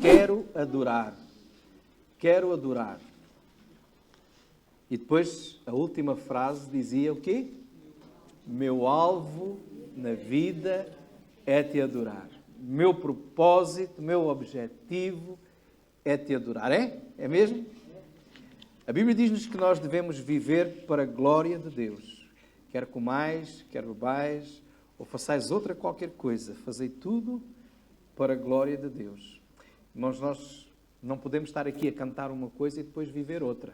quero adorar. Quero adorar. E depois a última frase dizia o quê? Meu alvo na vida é te adorar. Meu propósito, meu objetivo é te adorar. É? É mesmo? A Bíblia diz-nos que nós devemos viver para a glória de Deus. Quer comais, quer bebais, ou façais outra qualquer coisa. Fazei tudo para a glória de Deus. Irmãos, nós não podemos estar aqui a cantar uma coisa e depois viver outra.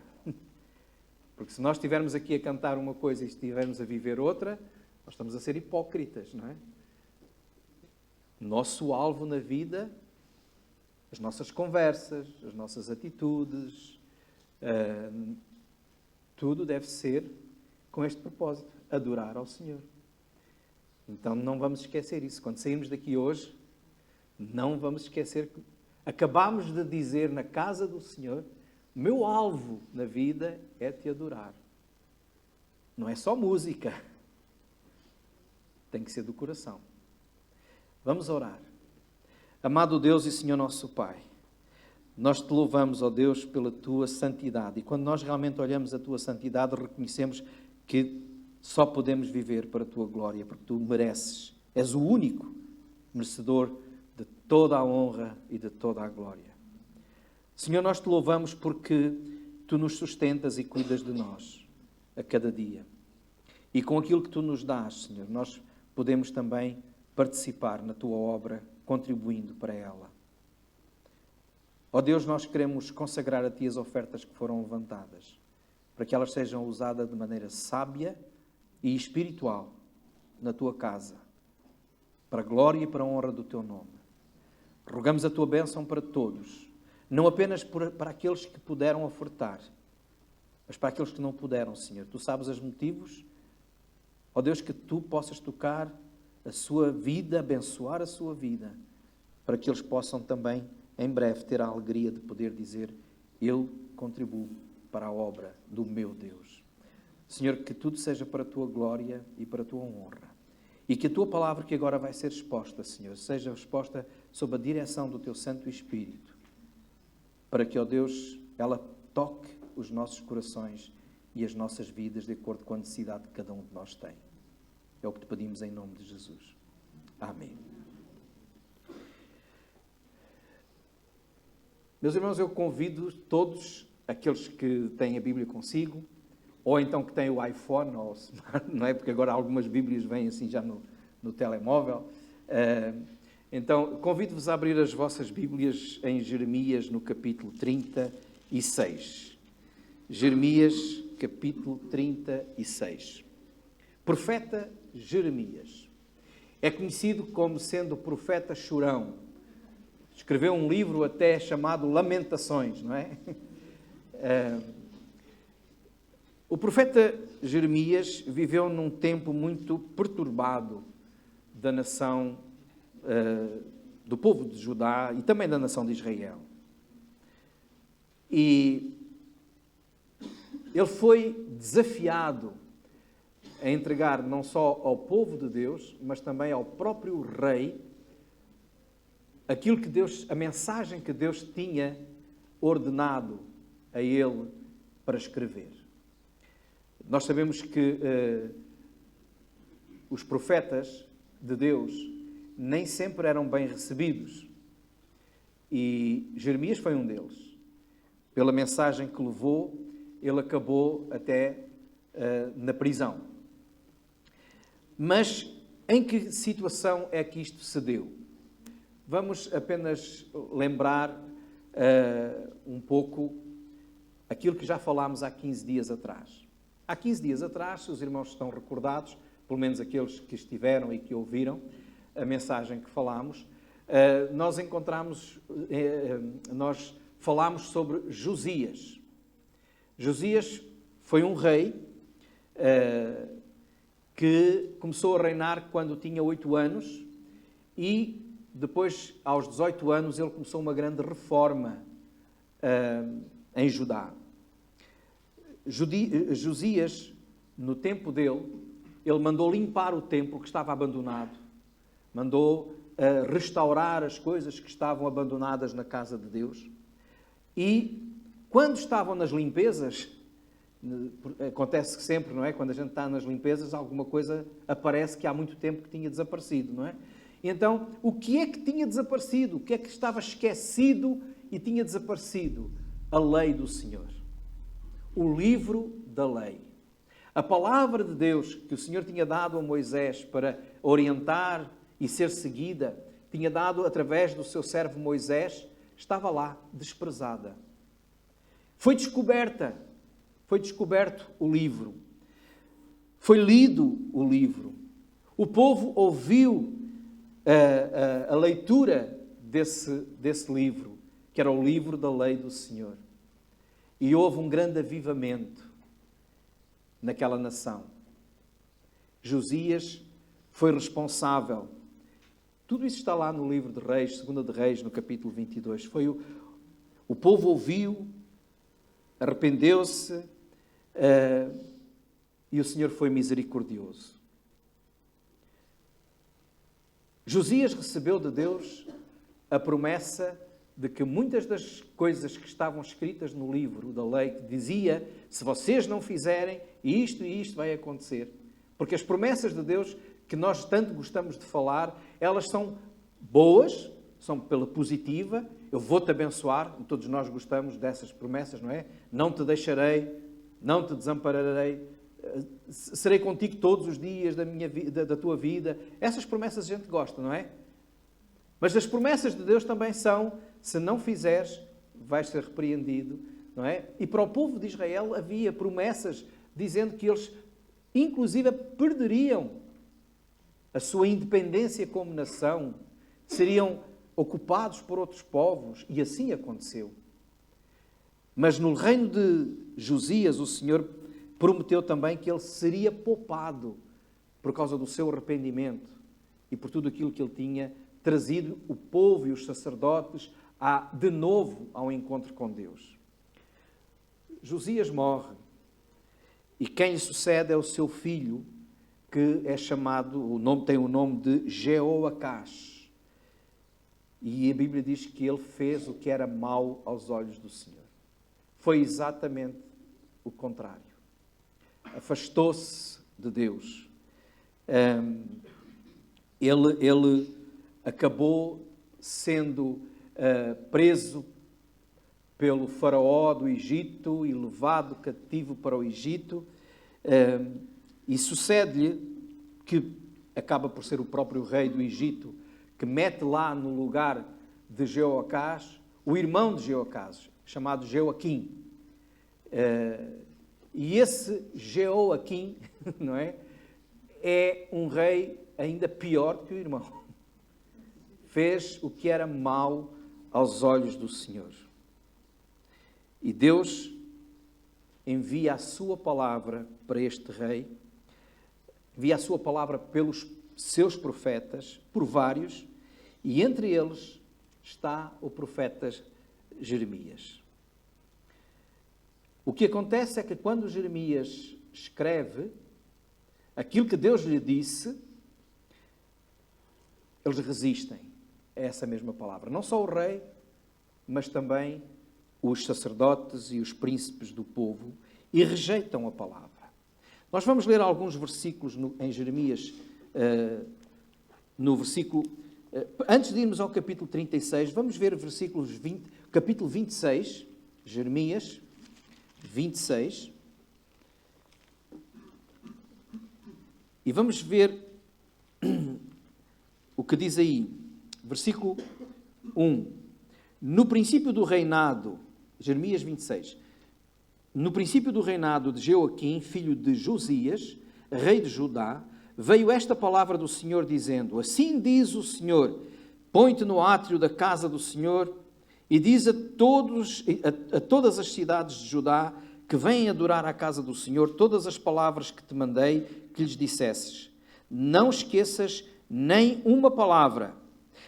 Porque se nós estivermos aqui a cantar uma coisa e estivermos a viver outra, nós estamos a ser hipócritas, não é? Nosso alvo na vida, as nossas conversas, as nossas atitudes, tudo deve ser com este propósito, adorar ao Senhor. Então não vamos esquecer isso. Quando sairmos daqui hoje, não vamos esquecer que acabámos de dizer na casa do Senhor, o meu alvo na vida é te adorar. Não é só música. Tem que ser do coração. Vamos orar. Amado Deus e Senhor nosso Pai, nós te louvamos, ó Deus, pela tua santidade. E quando nós realmente olhamos a tua santidade, reconhecemos que só podemos viver para a tua glória, porque tu mereces. És o único merecedor de toda a honra e de toda a glória. Senhor, nós te louvamos porque tu nos sustentas e cuidas de nós a cada dia. E com aquilo que tu nos dás, Senhor, nós podemos também participar na tua obra, contribuindo para ela. Ó Deus, nós queremos consagrar a ti as ofertas que foram levantadas, para que elas sejam usadas de maneira sábia e espiritual na tua casa, para a glória e para a honra do teu nome. Rogamos a tua bênção para todos, não apenas para aqueles que puderam ofertar, mas para aqueles que não puderam, Senhor. Tu sabes os motivos. Ó Deus, que tu possas tocar a sua vida, abençoar a sua vida, para que eles possam também, em breve, ter a alegria de poder dizer: eu contribuo para a obra do meu Deus. Senhor, que tudo seja para a tua glória e para a tua honra. E que a tua palavra que agora vai ser exposta, Senhor, seja exposta sob a direção do teu Santo Espírito, para que, ó Deus, ela toque os nossos corações e as nossas vidas de acordo com a necessidade que cada um de nós tem. É o que te pedimos em nome de Jesus. Amém. Meus irmãos, eu convido todos aqueles que têm a Bíblia consigo, ou então que têm o iPhone, ou, não é? Porque agora algumas Bíblias vêm assim já no telemóvel. Então, convido-vos a abrir as vossas Bíblias em Jeremias, no capítulo 36. Jeremias, capítulo 36. Profeta Jeremias. É conhecido como sendo o profeta chorão. Escreveu um livro até chamado Lamentações, não é? O profeta Jeremias viveu num tempo muito perturbado da nação, do povo de Judá e também da nação de Israel. E ele foi desafiado a entregar não só ao povo de Deus, mas também ao próprio rei, aquilo que Deus, a mensagem que Deus tinha ordenado a ele para escrever. Nós sabemos que os profetas de Deus nem sempre eram bem recebidos. E Jeremias foi um deles. Pela mensagem que levou, ele acabou até na prisão. Mas em que situação é que isto se deu? Vamos apenas lembrar um pouco aquilo que já falámos há 15 dias atrás. Há 15 dias atrás, se os irmãos estão recordados, pelo menos aqueles que estiveram e que ouviram a mensagem que falámos, nós falámos sobre Josias. Josias foi um rei que começou a reinar quando tinha 8 anos e depois, aos 18 anos, ele começou uma grande reforma em Judá. Josias, no tempo dele, ele mandou limpar o templo que estava abandonado, mandou restaurar as coisas que estavam abandonadas na casa de Deus. E quando estavam nas limpezas, acontece que sempre, não é? Quando a gente está nas limpezas, alguma coisa aparece que há muito tempo que tinha desaparecido, não é? Então, o que é que tinha desaparecido? O que é que estava esquecido e tinha desaparecido? A lei do Senhor. O livro da lei. A palavra de Deus que o Senhor tinha dado a Moisés para orientar e ser seguida, tinha dado através do seu servo Moisés, estava lá, desprezada. Foi descoberto o livro. Foi lido o livro. O povo ouviu a leitura desse livro, que era o livro da lei do Senhor. E houve um grande avivamento naquela nação. Josias foi responsável. Tudo isso está lá no livro de Reis, 2 de Reis, no capítulo 22. O povo ouviu, arrependeu-se, e o Senhor foi misericordioso. Josias recebeu de Deus a promessa de que muitas das coisas que estavam escritas no livro da lei, que dizia, se vocês não fizerem, isto e isto vai acontecer. Porque as promessas de Deus, que nós tanto gostamos de falar, elas são boas, são pela positiva, eu vou-te abençoar, todos nós gostamos dessas promessas, não é? Não te deixarei, não te desampararei, serei contigo todos os dias da tua vida. Essas promessas a gente gosta, não é? Mas as promessas de Deus também são, se não fizeres, vais ser repreendido, não é? E para o povo de Israel havia promessas dizendo que eles, inclusive, perderiam a sua independência como nação, seriam ocupados por outros povos, e assim aconteceu. Mas no reino de Josias, o Senhor prometeu também que ele seria poupado por causa do seu arrependimento e por tudo aquilo que ele tinha trazido o povo e os sacerdotes de novo ao encontro com Deus. Josias morre e quem lhe sucede é o seu filho, que é chamado, tem o nome de Jeoacás. E a Bíblia diz que ele fez o que era mau aos olhos do Senhor. Foi exatamente o contrário. Afastou-se de Deus. Ele acabou sendo preso pelo faraó do Egito e levado cativo para o Egito. E sucede-lhe que acaba por ser o próprio rei do Egito que mete lá no lugar de Jeoacás o irmão de Jeoacás, chamado Jeoaquim. E esse Jeoaquim, não é? É um rei ainda pior do que o irmão. Fez o que era mau aos olhos do Senhor. E Deus envia a sua palavra para este rei, envia a sua palavra pelos seus profetas, por vários, e entre eles está o profeta Jeremias. O que acontece é que quando Jeremias escreve aquilo que Deus lhe disse, eles resistem a essa mesma palavra. Não só o rei, mas também os sacerdotes e os príncipes do povo, e rejeitam a palavra. Nós vamos ler alguns versículos em Jeremias, no versículo... antes de irmos ao capítulo 36, vamos ver capítulo 26, Jeremias 26, e vamos ver o que diz aí, versículo 1. No princípio do reinado, Jeremias 26, no princípio do reinado de Jeoaquim, filho de Josias, rei de Judá, veio esta palavra do Senhor dizendo, assim diz o Senhor, põe-te no átrio da casa do Senhor e diz a todas as cidades de Judá que vêm adorar à casa do Senhor todas as palavras que te mandei que lhes dissesses. Não esqueças nem uma palavra.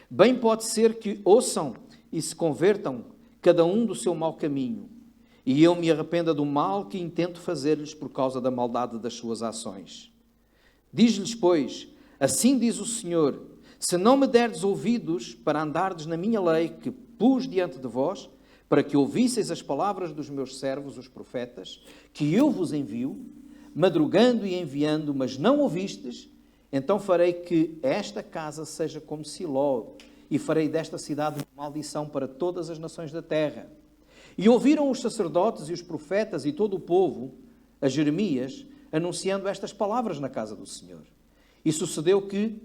Bem pode ser que ouçam e se convertam cada um do seu mau caminho, e eu me arrependa do mal que intento fazer-lhes por causa da maldade das suas ações. Diz-lhes, pois, assim diz o Senhor, Se não me derdes ouvidos para andardes na minha lei que pus diante de vós, para que ouvisseis as palavras dos meus servos, os profetas, que eu vos envio, madrugando e enviando, mas não ouvistes, então farei que esta casa seja como Siló, e farei desta cidade uma maldição para todas as nações da terra. E ouviram os sacerdotes e os profetas e todo o povo a Jeremias, anunciando estas palavras na casa do Senhor. E sucedeu que,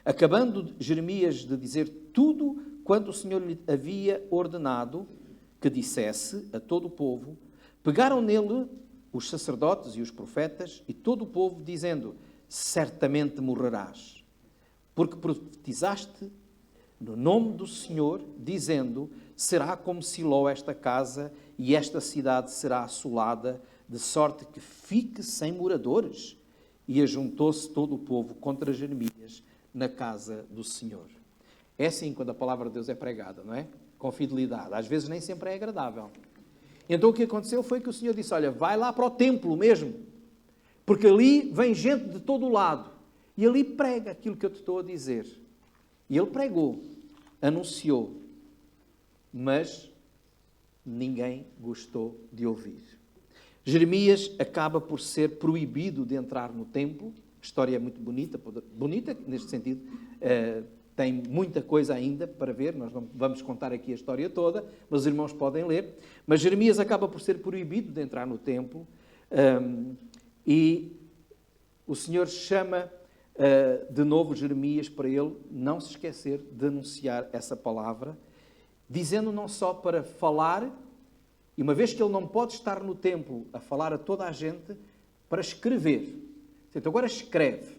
acabando Jeremias de dizer tudo quanto o Senhor lhe havia ordenado que dissesse a todo o povo, pegaram nele os sacerdotes e os profetas e todo o povo, dizendo: certamente morrerás, porque profetizaste no nome do Senhor, dizendo: será como Siló esta casa, e esta cidade será assolada, de sorte que fique sem moradores. E ajuntou-se todo o povo contra Jeremias na casa do Senhor. É assim quando a palavra de Deus é pregada, não é? Com fidelidade. Às vezes nem sempre é agradável. Então o que aconteceu foi que o Senhor disse: olha, vai lá para o templo mesmo, porque ali vem gente de todo o lado, e ali prega aquilo que eu te estou a dizer. E ele pregou, anunciou, mas ninguém gostou de ouvir. Jeremias acaba por ser proibido de entrar no templo. A história é muito bonita, bonita neste sentido, tem muita coisa ainda para ver, nós não vamos contar aqui a história toda, mas os irmãos podem ler. Mas Jeremias acaba por ser proibido de entrar no templo, e o Senhor chama de novo Jeremias para ele não se esquecer de anunciar essa palavra, dizendo não só para falar, e uma vez que ele não pode estar no templo a falar a toda a gente, para escrever. Então agora escreve.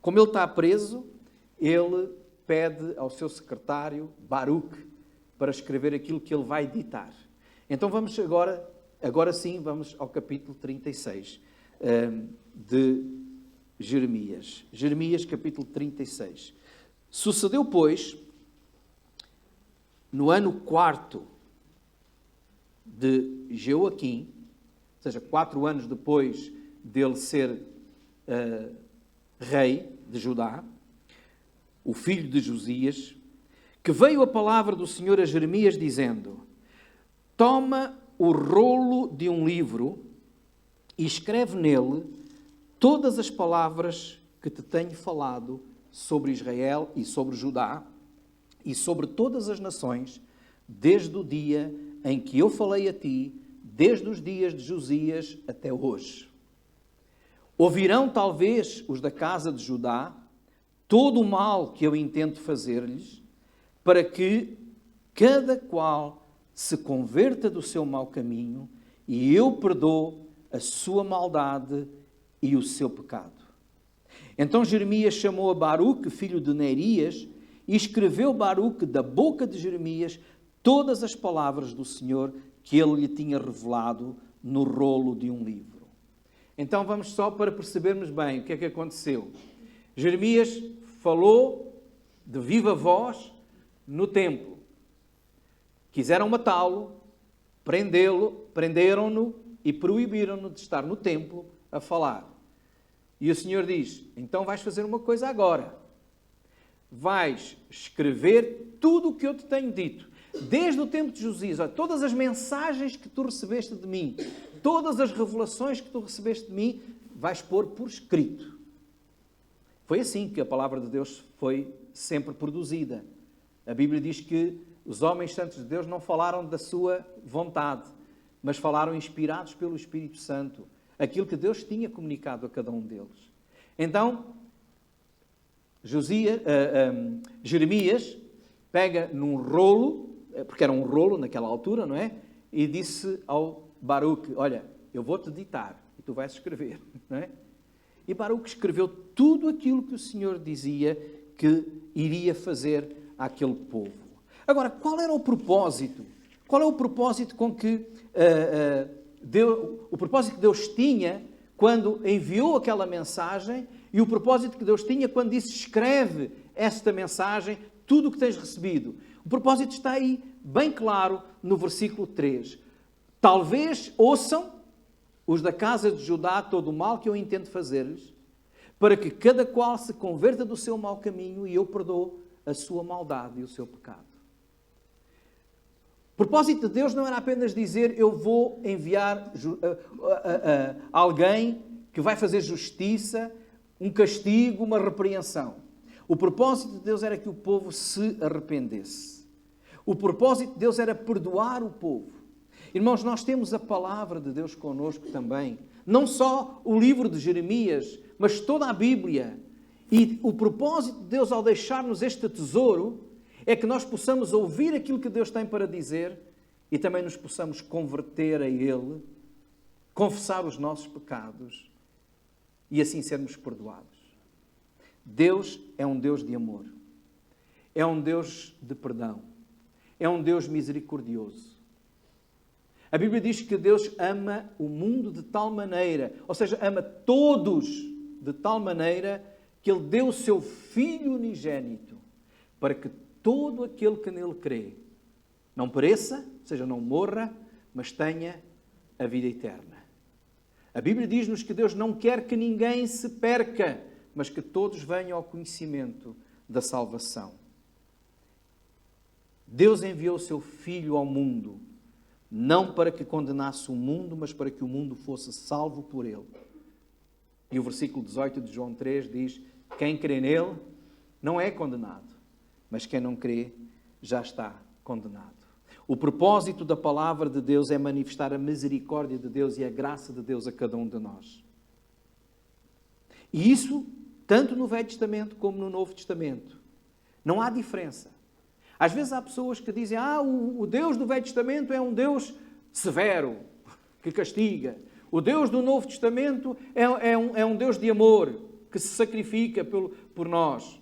Como ele está preso, ele pede ao seu secretário, Baruque, para escrever aquilo que ele vai ditar. Então vamos agora sim, vamos ao capítulo 36 de Jeremias. Jeremias, capítulo 36. Sucedeu, pois, no ano 4 de Jeoaquim, ou seja, 4 anos depois dele ser rei de Judá, o filho de Josias, que veio a palavra do Senhor a Jeremias, dizendo: toma o rolo de um livro e escreve nele todas as palavras que te tenho falado sobre Israel e sobre Judá e sobre todas as nações, desde o dia em que eu falei a ti, desde os dias de Josias até hoje. Ouvirão talvez os da casa de Judá todo o mal que eu intento fazer-lhes, para que cada qual se converta do seu mau caminho e eu perdoo a sua maldade e o seu pecado. Então Jeremias chamou a Baruque, filho de Nerias, e escreveu Baruque da boca de Jeremias todas as palavras do Senhor que ele lhe tinha revelado no rolo de um livro. Então vamos só para percebermos bem o que é que aconteceu. Jeremias falou de viva voz no templo. Quiseram matá-lo, prenderam-no e proibiram-no de estar no templo a falar. E o Senhor diz: então vais fazer uma coisa agora. Vais escrever tudo o que eu te tenho dito. Desde o tempo de Josias, todas as mensagens que tu recebeste de mim, todas as revelações que tu recebeste de mim, vais pôr por escrito. Foi assim que a palavra de Deus foi sempre produzida. A Bíblia diz que os homens santos de Deus não falaram da sua vontade, mas falaram inspirados pelo Espírito Santo, aquilo que Deus tinha comunicado a cada um deles. Então, Jeremias pega num rolo, porque era um rolo naquela altura, não é? E disse ao Baruque: olha, eu vou-te ditar e tu vais escrever, não é? E Baruque escreveu tudo aquilo que o Senhor dizia que iria fazer àquele povo. Agora, qual era o propósito? Qual é o propósito com que o propósito que Deus tinha quando enviou aquela mensagem e o propósito que Deus tinha quando disse: escreve esta mensagem, tudo o que tens recebido? O propósito está aí bem claro no versículo 3. Talvez ouçam os da casa de Judá todo o mal que eu intento fazer-lhes, para que cada qual se converta do seu mau caminho e eu perdoo a sua maldade e o seu pecado. O propósito de Deus não era apenas dizer eu vou enviar alguém que vai fazer justiça, um castigo, uma repreensão. O propósito de Deus era que o povo se arrependesse. O propósito de Deus era perdoar o povo. Irmãos, nós temos a palavra de Deus connosco também. Não só o livro de Jeremias, mas toda a Bíblia. E o propósito de Deus ao deixar-nos este tesouro é que nós possamos ouvir aquilo que Deus tem para dizer e também nos possamos converter a Ele, confessar os nossos pecados e assim sermos perdoados. Deus é um Deus de amor. É um Deus de perdão. É um Deus misericordioso. A Bíblia diz que Deus ama o mundo de tal maneira, ou seja, ama todos de tal maneira que Ele deu o seu Filho unigênito para que todo aquele que nele crê não pereça, ou seja, não morra, mas tenha a vida eterna. A Bíblia diz-nos que Deus não quer que ninguém se perca, mas que todos venham ao conhecimento da salvação. Deus enviou o seu Filho ao mundo, não para que condenasse o mundo, mas para que o mundo fosse salvo por Ele. E o versículo 18 de João 3 diz: quem crê nele não é condenado, mas quem não crê já está condenado. O propósito da palavra de Deus é manifestar a misericórdia de Deus e a graça de Deus a cada um de nós. E isso, tanto no Velho Testamento como no Novo Testamento. Não há diferença. Às vezes há pessoas que dizem: o Deus do Velho Testamento é um Deus severo, que castiga. O Deus do Novo Testamento é um Deus de amor, que se sacrifica por nós.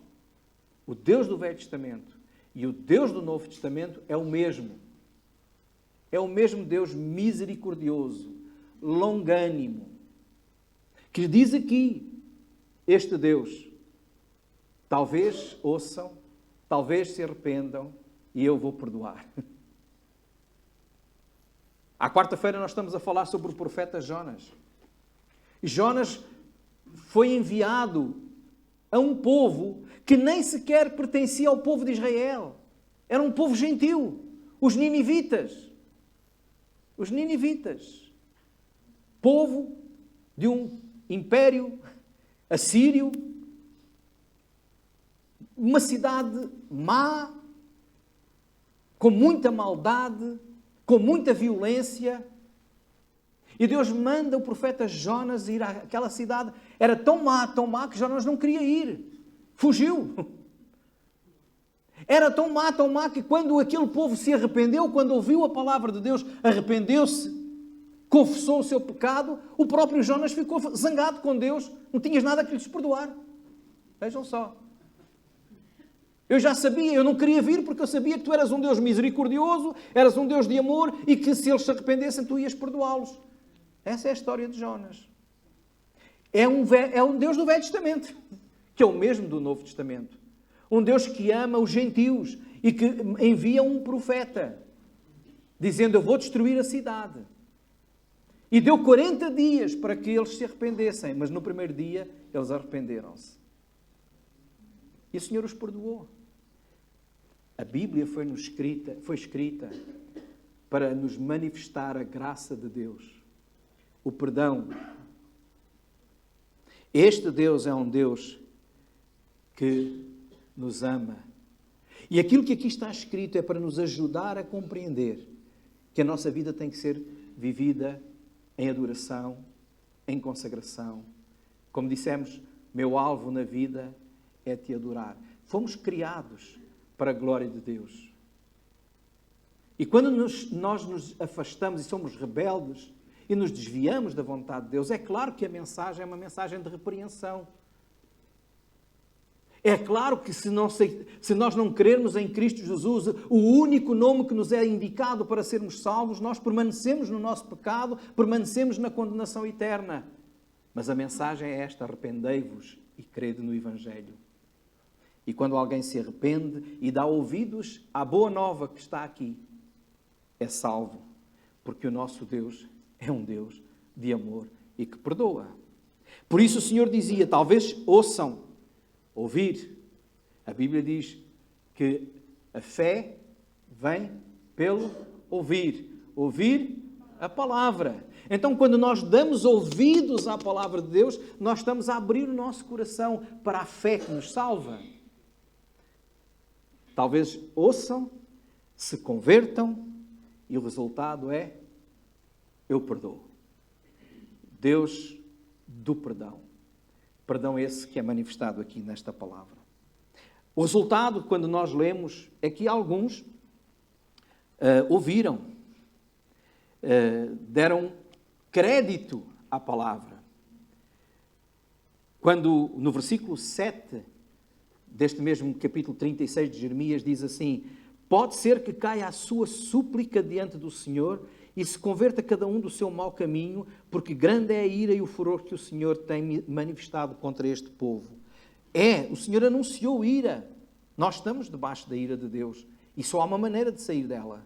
O Deus do Velho Testamento e o Deus do Novo Testamento é o mesmo. É o mesmo Deus misericordioso, longânimo, que diz aqui, este Deus: talvez ouçam, talvez se arrependam e eu vou perdoar. À quarta-feira nós estamos a falar sobre o profeta Jonas. E Jonas foi enviado a um povo que nem sequer pertencia ao povo de Israel. Era um povo gentil, os ninivitas. Os ninivitas. Povo de um império assírio, uma cidade má, com muita maldade, com muita violência. E Deus manda o profeta Jonas ir àquela cidade. Era tão má que Jonas não queria ir. Fugiu. Era tão má que quando aquele povo se arrependeu, quando ouviu a palavra de Deus, arrependeu-se, confessou o seu pecado, o próprio Jonas ficou zangado com Deus. Não tinhas nada que lhes perdoar. Vejam só. Eu já sabia, eu não queria vir porque eu sabia que tu eras um Deus misericordioso, eras um Deus de amor e que se eles se arrependessem tu ias perdoá-los. Essa é a história de Jonas. É um Deus do Velho Testamento, que é o mesmo do Novo Testamento. Um Deus que ama os gentios e que envia um profeta, dizendo: eu vou destruir a cidade. E deu 40 dias para que eles se arrependessem, mas no primeiro dia eles arrependeram-se. E o Senhor os perdoou. A Bíblia foi escrita para nos manifestar a graça de Deus, o perdão. Este Deus é um Deus que nos ama. E aquilo que aqui está escrito é para nos ajudar a compreender que a nossa vida tem que ser vivida em adoração, em consagração. Como dissemos, meu alvo na vida é te adorar. Fomos criados para a glória de Deus. E quando nós nos afastamos e somos rebeldes e nos desviamos da vontade de Deus, é claro que a mensagem é uma mensagem de repreensão. É claro que se nós não crermos em Cristo Jesus, o único nome que nos é indicado para sermos salvos, nós permanecemos no nosso pecado, permanecemos na condenação eterna. Mas a mensagem é esta: arrependei-vos e crede no Evangelho. E quando alguém se arrepende e dá ouvidos à boa nova que está aqui, é salvo, porque o nosso Deus é um Deus de amor e que perdoa. Por isso o Senhor dizia, talvez ouçam, ouvir. A Bíblia diz que a fé vem pelo ouvir. Ouvir a palavra. Então, quando nós damos ouvidos à palavra de Deus, nós estamos a abrir o nosso coração para a fé que nos salva. Talvez ouçam, se convertam e o resultado é: eu perdoo. Deus do perdão. Perdão esse que é manifestado aqui nesta palavra. O resultado, quando nós lemos, é que alguns ouviram, deram crédito à palavra. Quando no versículo 7 deste mesmo capítulo 36 de Jeremias diz assim: pode ser que caia a sua súplica diante do Senhor e se converta cada um do seu mau caminho, porque grande é a ira e o furor que o Senhor tem manifestado contra este povo. O Senhor anunciou ira. Nós estamos debaixo da ira de Deus e só há uma maneira de sair dela: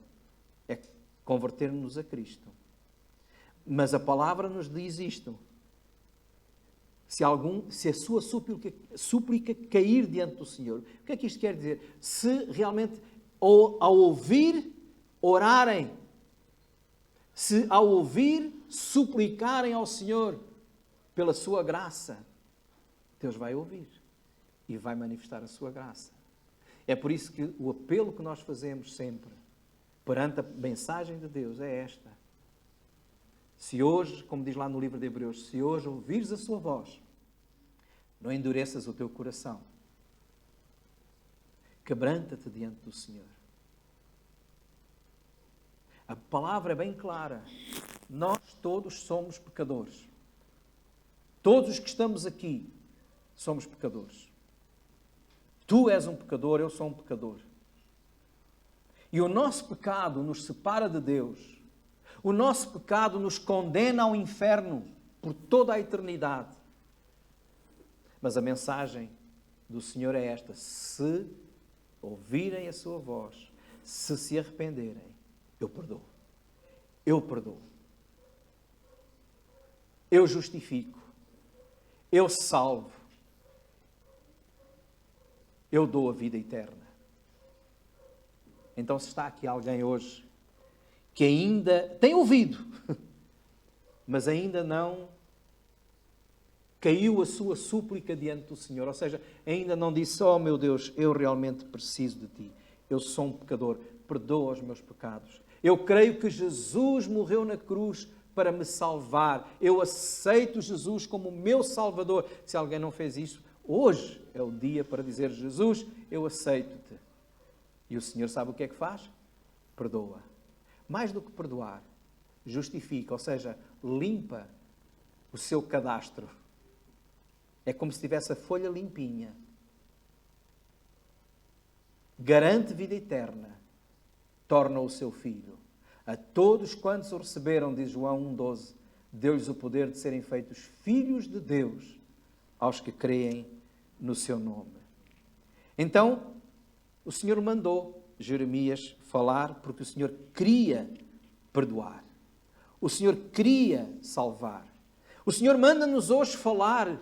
é converter-nos a Cristo. Mas a palavra nos diz isto: se a sua súplica cair diante do Senhor. O que é que isto quer dizer? Se realmente, ao ouvir, orarem, se ao ouvir, suplicarem ao Senhor pela sua graça, Deus vai ouvir e vai manifestar a sua graça. É por isso que o apelo que nós fazemos sempre perante a mensagem de Deus é esta: se hoje, como diz lá no livro de Hebreus, se hoje ouvires a sua voz, não endureças o teu coração. Quebranta-te diante do Senhor. A palavra é bem clara. Nós todos somos pecadores. Todos os que estamos aqui somos pecadores. Tu és um pecador, eu sou um pecador. E o nosso pecado nos separa de Deus. O nosso pecado nos condena ao inferno por toda a eternidade. Mas a mensagem do Senhor é esta: se ouvirem a sua voz, se arrependerem, eu perdoo. Eu perdoo. Eu justifico. Eu salvo. Eu dou a vida eterna. Então, se está aqui alguém hoje que ainda tem ouvido, mas ainda não caiu a sua súplica diante do Senhor, ou seja, ainda não disse: oh meu Deus, eu realmente preciso de Ti, eu sou um pecador, perdoa os meus pecados, eu creio que Jesus morreu na cruz para me salvar, eu aceito Jesus como meu Salvador. Se alguém não fez isso, hoje é o dia para dizer: Jesus, eu aceito-te. E o Senhor sabe o que é que faz? Perdoa. Mais do que perdoar, justifica, ou seja, limpa o seu cadastro. É como se tivesse a folha limpinha. Garante vida eterna. Torna o seu filho. A todos quantos o receberam, diz João 1,12, deu-lhes o poder de serem feitos filhos de Deus, aos que creem no seu nome. Então, o Senhor mandou Jeremias falar porque o Senhor queria perdoar. O Senhor queria salvar. O Senhor manda-nos hoje falar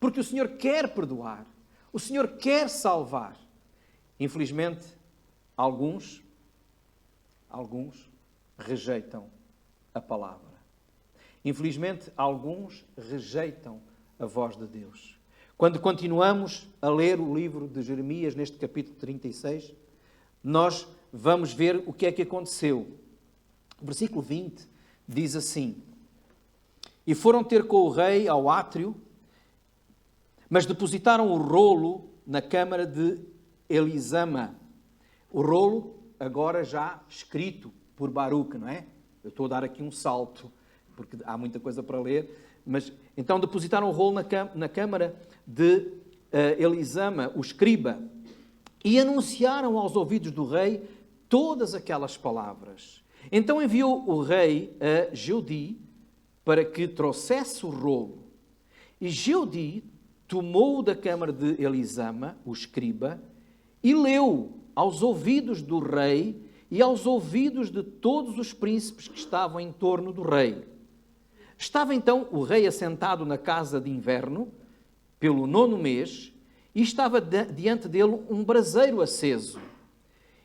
porque o Senhor quer perdoar. O Senhor quer salvar. Infelizmente, alguns rejeitam a palavra. Infelizmente, alguns rejeitam a voz de Deus. Quando continuamos a ler o livro de Jeremias, neste capítulo 36, nós vamos ver o que é que aconteceu. O versículo 20 diz assim: e foram ter com o rei ao átrio, mas depositaram o rolo na câmara de Elisama. O rolo agora já escrito por Baruque, não é? Eu estou a dar aqui um salto, porque há muita coisa para ler. Mas então depositaram o rolo na câmara de Elisama, o escriba, e anunciaram aos ouvidos do rei todas aquelas palavras. Então enviou o rei a Jeudi para que trouxesse o rolo. E Jeudi tomou-o da câmara de Elisama, o escriba, e leu aos ouvidos do rei e aos ouvidos de todos os príncipes que estavam em torno do rei. Estava então o rei assentado na casa de inverno, pelo 9º mês, e estava diante dele um braseiro aceso.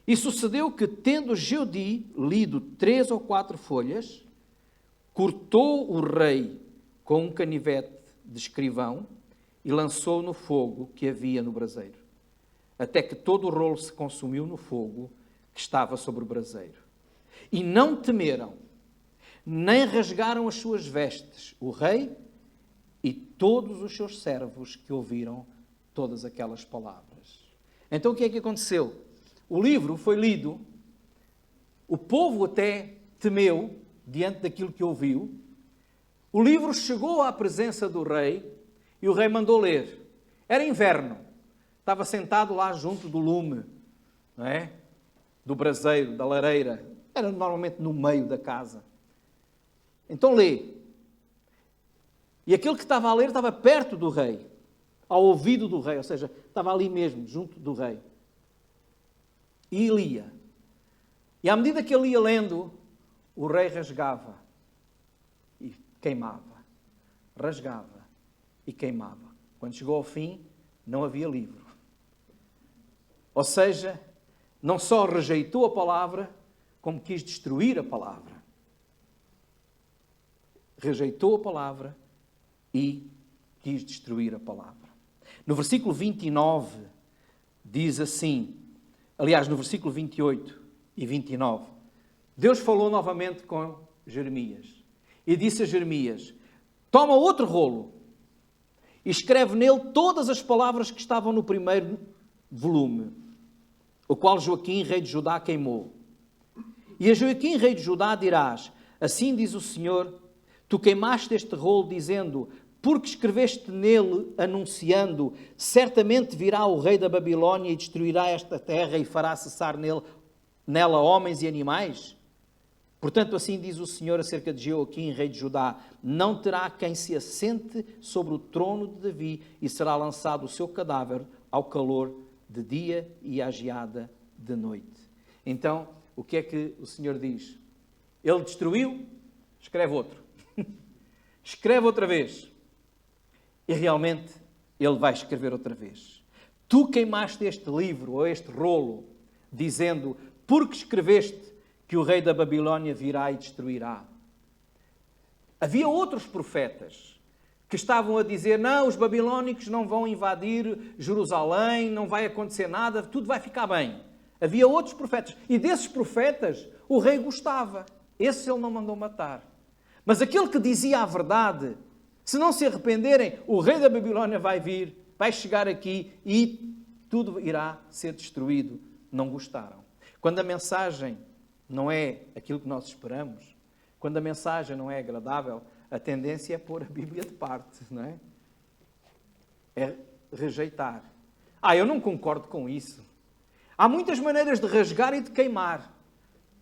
E sucedeu que, tendo Jeudi lido 3 ou 4 folhas, cortou o rei com um canivete de escrivão e lançou no fogo que havia no braseiro, até que todo o rolo se consumiu no fogo que estava sobre o braseiro. E não temeram, nem rasgaram as suas vestes, o rei e todos os seus servos que ouviram todas aquelas palavras. Então o que é que aconteceu? O livro foi lido, o povo até temeu diante daquilo que ouviu, o livro chegou à presença do rei e o rei mandou ler. Era inverno, estava sentado lá junto do lume, não é? Do braseiro, da lareira, era normalmente no meio da casa. Então lê. E aquele que estava a ler estava perto do rei, ao ouvido do rei, ou seja, estava ali mesmo, junto do rei. E lia. E à medida que ele ia lendo, o rei rasgava e queimava. Rasgava e queimava. Quando chegou ao fim, não havia livro. Ou seja, não só rejeitou a palavra, como quis destruir a palavra. Rejeitou a palavra e quis destruir a palavra. No versículo 29 diz assim, aliás, no versículo 28 e 29, Deus falou novamente com Jeremias e disse a Jeremias: toma outro rolo e escreve nele todas as palavras que estavam no primeiro volume, o qual Joaquim, rei de Judá, queimou. E a Joaquim, rei de Judá, dirás: assim diz o Senhor, tu queimaste este rolo dizendo, porque escreveste nele anunciando, certamente virá o rei da Babilónia e destruirá esta terra e fará cessar nela homens e animais? Portanto, assim diz o Senhor acerca de Joaquim, rei de Judá: não terá quem se assente sobre o trono de Davi e será lançado o seu cadáver ao calor de dia e à geada de noite. Então, o que é que o Senhor diz? Ele destruiu, escreve outro. Escreve outra vez. E realmente ele vai escrever outra vez. Tu queimaste este livro, ou este rolo, dizendo, porque escreveste que o rei da Babilónia virá e destruirá. Havia outros profetas que estavam a dizer, não, os babilónicos não vão invadir Jerusalém, não vai acontecer nada, tudo vai ficar bem. Havia outros profetas. E desses profetas, o rei gostava. Esse ele não mandou matar. Mas aquele que dizia a verdade, se não se arrependerem, o rei da Babilónia vai vir, vai chegar aqui e tudo irá ser destruído. Não gostaram. Quando a mensagem não é aquilo que nós esperamos, quando a mensagem não é agradável, a tendência é pôr a Bíblia de parte, não é? É rejeitar. Eu não concordo com isso. Há muitas maneiras de rasgar e de queimar.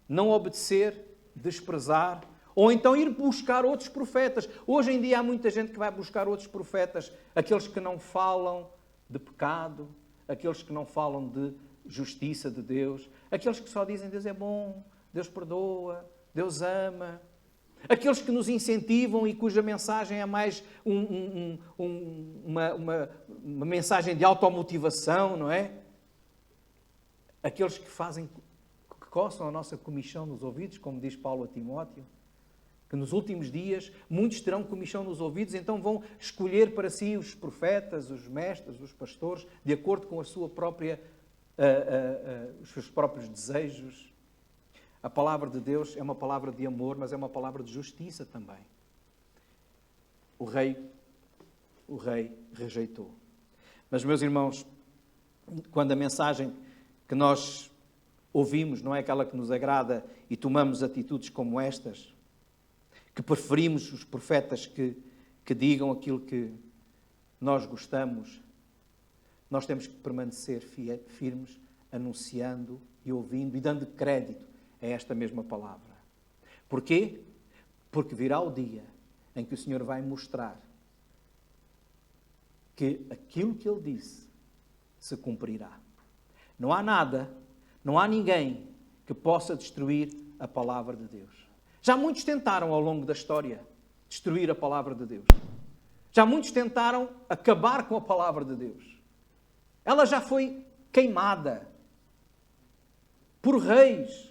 Não obedecer, desprezar, ou então ir buscar outros profetas. Hoje em dia há muita gente que vai buscar outros profetas, aqueles que não falam de pecado, aqueles que não falam de justiça de Deus, aqueles que só dizem Deus é bom, Deus perdoa, Deus ama, aqueles que nos incentivam e cuja mensagem é mais uma mensagem de automotivação, não é? Aqueles que fazem, que coçam a nossa comichão nos ouvidos, como diz Paulo a Timóteo, que nos últimos dias muitos terão comichão nos ouvidos, então vão escolher para si os profetas, os mestres, os pastores, de acordo com a sua própria, os seus próprios desejos. A palavra de Deus é uma palavra de amor, mas é uma palavra de justiça também. O rei rejeitou. Mas, meus irmãos, quando a mensagem que nós ouvimos não é aquela que nos agrada e tomamos atitudes como estas, que preferimos os profetas que digam aquilo que nós gostamos, nós temos que permanecer firmes, anunciando e ouvindo e dando crédito a esta mesma palavra. Porquê? Porque virá o dia em que o Senhor vai mostrar que aquilo que Ele disse se cumprirá. Não há nada, não há ninguém que possa destruir a palavra de Deus. Já muitos tentaram ao longo da história. destruir a palavra de Deus. Já muitos tentaram acabar com a palavra de Deus. Ela já foi queimada por reis,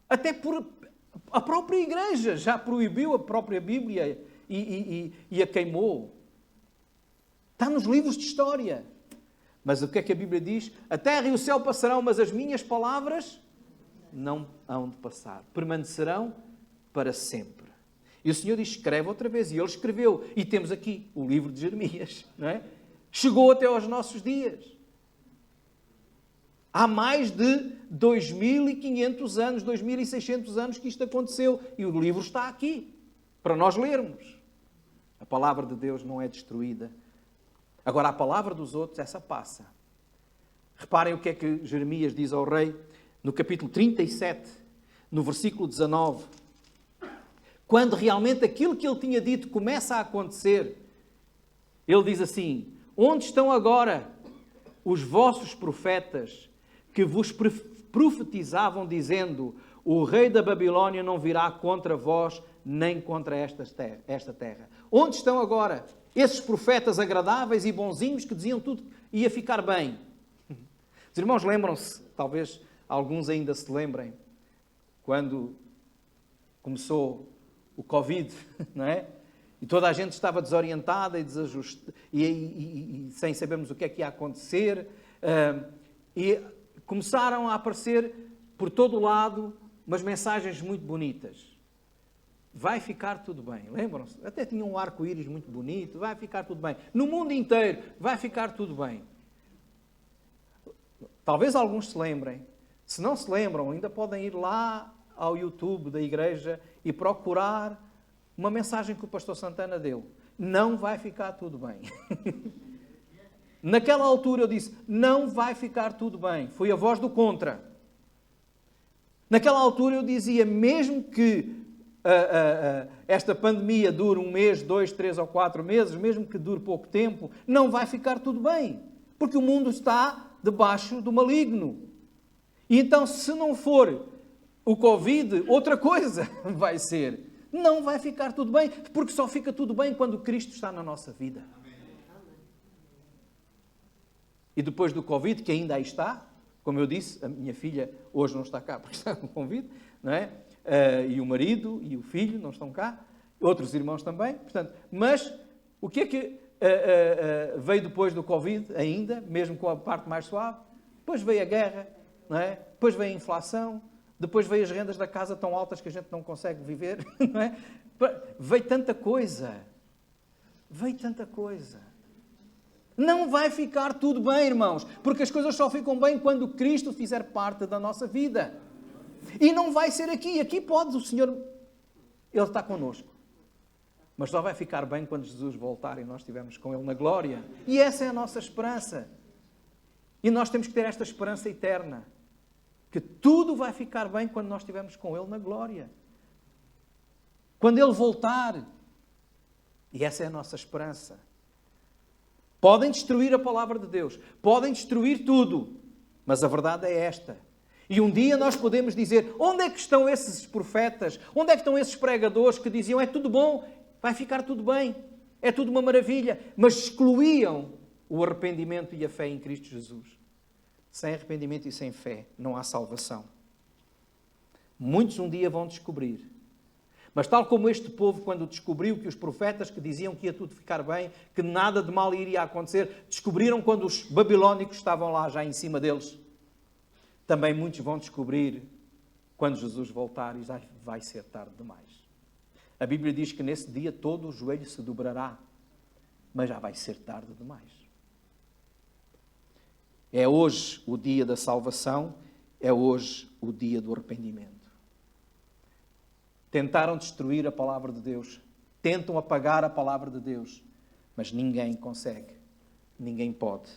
até por a própria igreja já proibiu a própria Bíblia e a queimou. Está nos livros de história. Mas o que é que a Bíblia diz? A terra e o céu passarão, mas as minhas palavras não hão de passar. Permanecerão para sempre. E o Senhor diz, escreve outra vez. E Ele escreveu. E temos aqui o livro de Jeremias. Não é? Chegou até aos nossos dias. Há mais de 2.500 anos, 2.600 anos que isto aconteceu. E o livro está aqui, para nós lermos. A palavra de Deus não é destruída. Agora, a palavra dos outros, essa passa. Reparem o que é que Jeremias diz ao rei, no capítulo 37, no versículo 19. Quando realmente aquilo que ele tinha dito começa a acontecer, ele diz assim, onde estão agora os vossos profetas que vos profetizavam dizendo, o rei da Babilônia não virá contra vós, nem contra esta terra. Onde estão agora esses profetas agradáveis e bonzinhos que diziam tudo ia ficar bem? Os irmãos lembram-se, talvez alguns ainda se lembrem, quando começou o Covid, não é? E toda a gente estava desorientada e desajustada, e sem sabermos o que é que ia acontecer. E começaram a aparecer por todo o lado umas mensagens muito bonitas. Vai ficar tudo bem. Lembram-se? Até tinha um arco-íris muito bonito. Vai ficar tudo bem. No mundo inteiro, vai ficar tudo bem. Talvez alguns se lembrem. Se não se lembram, ainda podem ir lá ao YouTube da igreja e procurar uma mensagem que o pastor Santana deu. Não vai ficar tudo bem. Naquela altura eu disse, não vai ficar tudo bem. Foi a voz do contra. Naquela altura eu dizia, mesmo que esta pandemia dure 1 mês, 2, 3 ou 4 meses, mesmo que dure pouco tempo, não vai ficar tudo bem. Porque o mundo está debaixo do maligno. E então, se não for o Covid, outra coisa vai ser. Não vai ficar tudo bem, porque só fica tudo bem quando Cristo está na nossa vida. E depois do Covid, que ainda aí está, como eu disse, a minha filha hoje não está cá porque está com Covid, não é? E o marido e o filho não estão cá, outros irmãos também, portanto, mas o que é que veio depois do Covid ainda, mesmo com a parte mais suave? Depois veio a guerra, não é? Depois veio a inflação, depois veio as rendas da casa tão altas que a gente não consegue viver, não é? Veio tanta coisa, Não vai ficar tudo bem, irmãos, porque as coisas só ficam bem quando Cristo fizer parte da nossa vida. E não vai ser aqui. Aqui pode o Senhor, Ele está connosco. Mas só vai ficar bem quando Jesus voltar e nós estivermos com Ele na glória. E essa é a nossa esperança. E nós temos que ter esta esperança eterna. Que tudo vai ficar bem quando nós estivermos com Ele na glória. Quando Ele voltar. E essa é a nossa esperança. Podem destruir a palavra de Deus. Podem destruir tudo. Mas a verdade é esta. E um dia nós podemos dizer, onde é que estão esses profetas? Onde é que estão esses pregadores que diziam, é tudo bom, vai ficar tudo bem, é tudo uma maravilha, mas excluíam o arrependimento e a fé em Cristo Jesus. Sem arrependimento e sem fé não há salvação. Muitos um dia vão descobrir. Mas tal como este povo, quando descobriu que os profetas que diziam que ia tudo ficar bem, que nada de mal iria acontecer, descobriram quando os babilónicos estavam lá já em cima deles. Também muitos vão descobrir quando Jesus voltar e já vai ser tarde demais. A Bíblia diz que nesse dia todo o joelho se dobrará, mas já vai ser tarde demais. É hoje o dia da salvação, é hoje o dia do arrependimento. Tentaram destruir a palavra de Deus, tentam apagar a palavra de Deus, mas ninguém consegue, ninguém pode,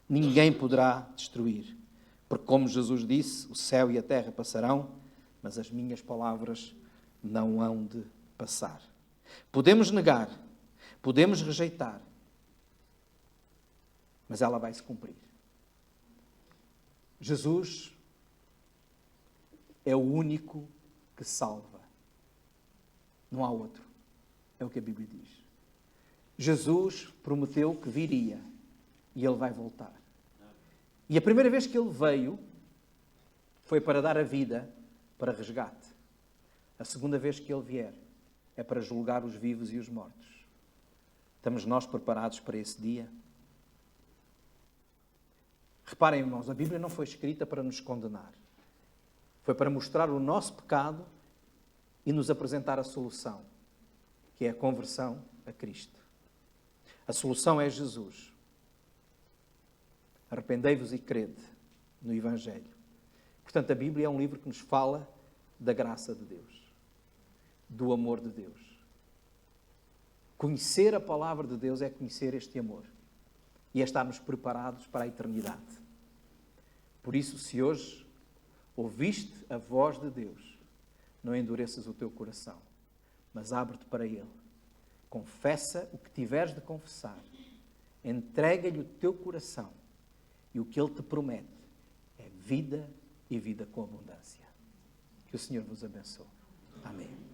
ninguém poderá destruir. Porque, como Jesus disse, o céu e a terra passarão, mas as minhas palavras não hão de passar. Podemos negar, podemos rejeitar, mas ela vai se cumprir. Jesus é o único que salva. Não há outro. É o que a Bíblia diz. Jesus prometeu que viria e Ele vai voltar. E a primeira vez que Ele veio foi para dar a vida para resgate. A segunda vez que Ele vier é para julgar os vivos e os mortos. Estamos nós preparados para esse dia? Reparem, irmãos, a Bíblia não foi escrita para nos condenar. Foi para mostrar o nosso pecado e nos apresentar a solução, que é a conversão a Cristo. A solução é Jesus. Arrependei-vos e crede no Evangelho. Portanto, a Bíblia é um livro que nos fala da graça de Deus, do amor de Deus. Conhecer a palavra de Deus é conhecer este amor e é estarmos preparados para a eternidade. Por isso, se hoje ouviste a voz de Deus, não endureças o teu coração, mas abre-te para Ele. Confessa o que tiveres de confessar. Entrega-lhe o teu coração. E o que Ele te promete é vida e vida com abundância. Que o Senhor vos abençoe. Amém.